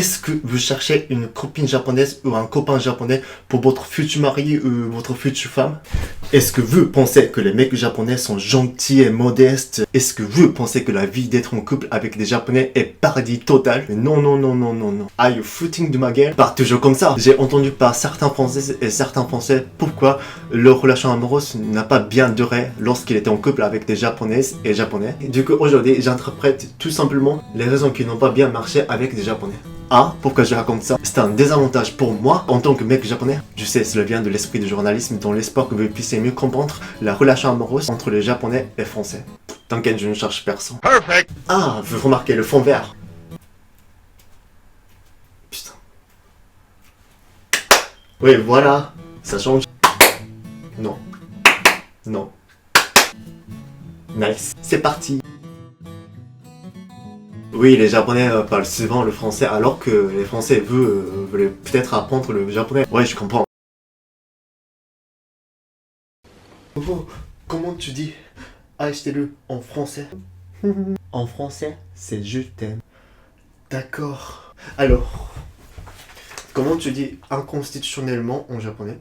Est-ce que vous cherchez une copine japonaise ou un copain japonais pour votre futur mari ou votre future femme? Est-ce que vous pensez que les mecs japonais sont gentils et modestes? Est-ce que vous pensez que la vie d'être en couple avec des japonais est paradis total? Mais non, non, non, non, non, non. Are you footing de ma gueule? Pas toujours comme ça. J'ai entendu par certains Français et certains Français pourquoi leur relation amoureuse n'a pas bien duré lorsqu'il était en couple avec des japonaises et japonais. Et du coup, aujourd'hui, j'interprète tout simplement les raisons qui n'ont pas bien marché avec des japonais. Ah, pourquoi je raconte ça? C'est un désavantage pour moi en tant que mec japonais. Je sais, cela vient de l'esprit du journalisme dans l'espoir que vous puissiez mieux comprendre la relation amoureuse entre les japonais et les français. T'inquiète, je ne cherche personne. Perfect. Ah, vous remarquez le fond vert. Putain. Oui, voilà. Ça change. Non. Non. Nice. C'est parti. Oui, les japonais parlent souvent le français alors que les français veulent peut-être apprendre le japonais. Ouais, je comprends. Oh, comment tu dis achetez-le en français? En français, c'est je t'aime. D'accord. Alors, comment tu dis inconstitutionnellement en japonais?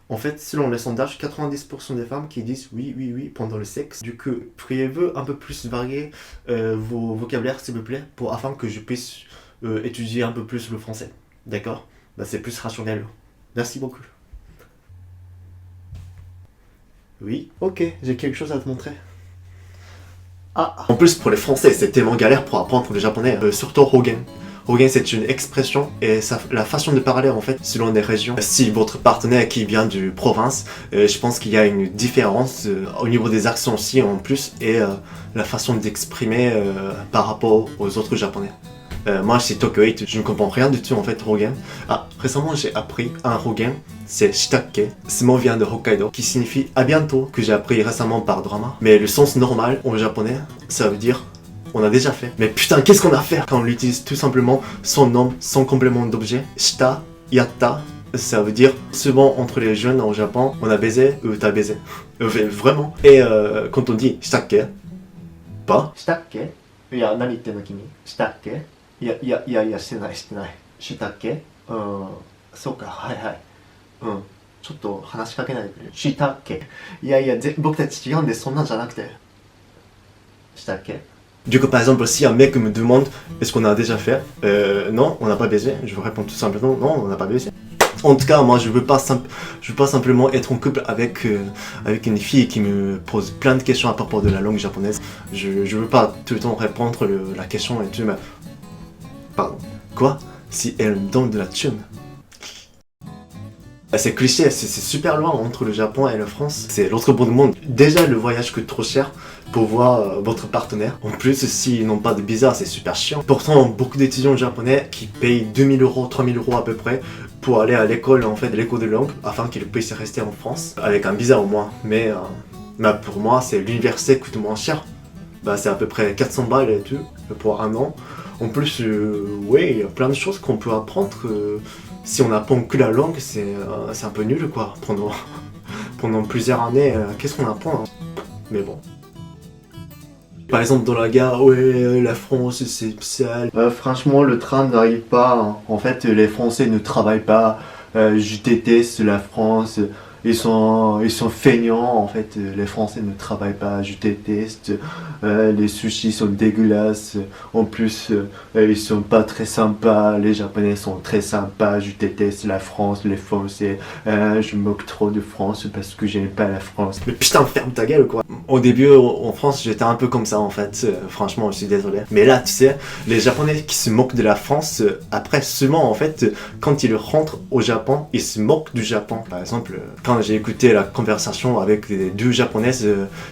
En fait, selon les sondages, 90% des femmes qui disent oui, oui, oui pendant le sexe. Du coup, priez-vous un peu plus varier vos vocabulaires, s'il vous plaît, afin que je puisse étudier un peu plus le français. D'accord? Bah, c'est plus rationnel. Merci beaucoup. Oui, ok, j'ai quelque chose à te montrer. Ah, en plus, pour les Français, c'est tellement galère pour apprendre le japonais, surtout Hogen. Hogen, c'est une expression et la façon de parler en fait selon les régions. Si votre partenaire qui vient du province, je pense qu'il y a une différence au niveau des accents aussi en plus et la façon d'exprimer par rapport aux autres japonais. Moi, chez Tokyo 8, je ne comprends rien du tout en fait, Hogen. Ah, récemment, j'ai appris un Hogen, c'est shitake. Ce mot vient de Hokkaido, qui signifie à bientôt, que j'ai appris récemment par drama. Mais le sens normal en japonais, ça veut dire on a déjà fait. Mais putain, qu'est-ce qu'on a fait quand on utilise tout simplement son nom, son complément d'objet? Shita, yatta, ça veut dire souvent entre les jeunes au Japon, on a baisé ou t'as baisé. Vraiment. Et quand on dit shitake, pas shitake, il y a nani itten no kimi, shitake, il y a shite nai, shitake, そうか、はいはい。ちょっと話しかけないでくれる。したっけ？いやいや、僕たち違うんで、そんなんじゃなくて。したっけ？ Du coup, par exemple, si un mec me demande est-ce qu'on a déjà fait, non, on n'a pas baisé, je vous réponds tout simplement non, on n'a pas baisé. En tout cas, moi, je veux pas simplement être en couple avec une fille qui me pose plein de questions à propos de la langue japonaise. Je veux pas tout le temps répondre la question et tout, mais... Pardon. Quoi? Si elle me donne de la thune. C'est cliché, c'est super loin entre le Japon et la France. C'est l'autre bout du monde. Déjà, le voyage coûte trop cher pour voir votre partenaire. En plus, s'ils n'ont pas de visa, c'est super chiant. Pourtant, beaucoup d'étudiants japonais qui payent 2000 euros, 3000 euros à peu près pour aller à l'école, en fait, l'école de langue, afin qu'ils puissent rester en France, avec un visa au moins. Mais pour moi, c'est l'université coûte moins cher. Bah, c'est à peu près 400 balles et tout, pour un an. En plus, ouais, il y a plein de choses qu'on peut apprendre. Si on apprend que la langue, c'est un peu nul quoi. Pendant plusieurs années, qu'est-ce qu'on apprend hein? Mais bon. Par exemple dans la gare, ouais, la France c'est sale. Franchement, le train n'arrive pas. Hein. En fait, les Français ne travaillent pas. Je déteste la France. Ils sont feignants en fait, les Français ne travaillent pas, je déteste, les sushis sont dégueulasses, en plus ils sont pas très sympas, les Japonais sont très sympas, je déteste la France, les Français, je me moque trop de France parce que j'aime pas la France. Mais putain, ferme ta gueule quoi. Au début en France j'étais un peu comme ça en fait, franchement je suis désolé. Mais là tu sais, les Japonais qui se moquent de la France, après souvent en fait, quand ils rentrent au Japon, ils se moquent du Japon. Par exemple, quand j'ai écouté la conversation avec les deux japonaises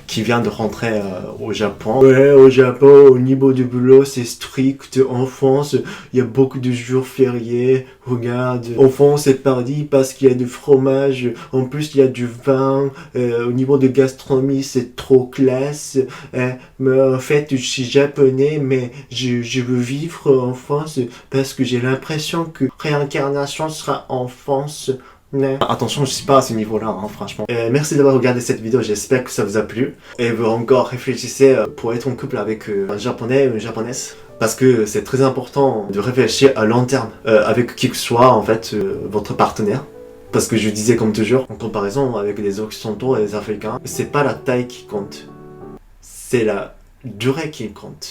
qui viennent de rentrer au Japon. Ouais, au Japon, au niveau du boulot, c'est strict. En France, il y a beaucoup de jours fériés. Regarde, en France, c'est paradis parce qu'il y a du fromage. En plus, il y a du vin. Au niveau de gastronomie, c'est trop classe. Mais en fait, je suis japonais, mais je veux vivre en France parce que j'ai l'impression que réincarnation sera en France. Mais attention, je suis pas à ce niveau-là, hein, franchement. Et merci d'avoir regardé cette vidéo, j'espère que ça vous a plu. Et vous encore réfléchissez pour être en couple avec un japonais ou une japonaise. Parce que c'est très important de réfléchir à long terme avec qui que soit en fait votre partenaire. Parce que je disais comme toujours, en comparaison avec les occidentaux et les africains, c'est pas la taille qui compte, c'est la durée qui compte.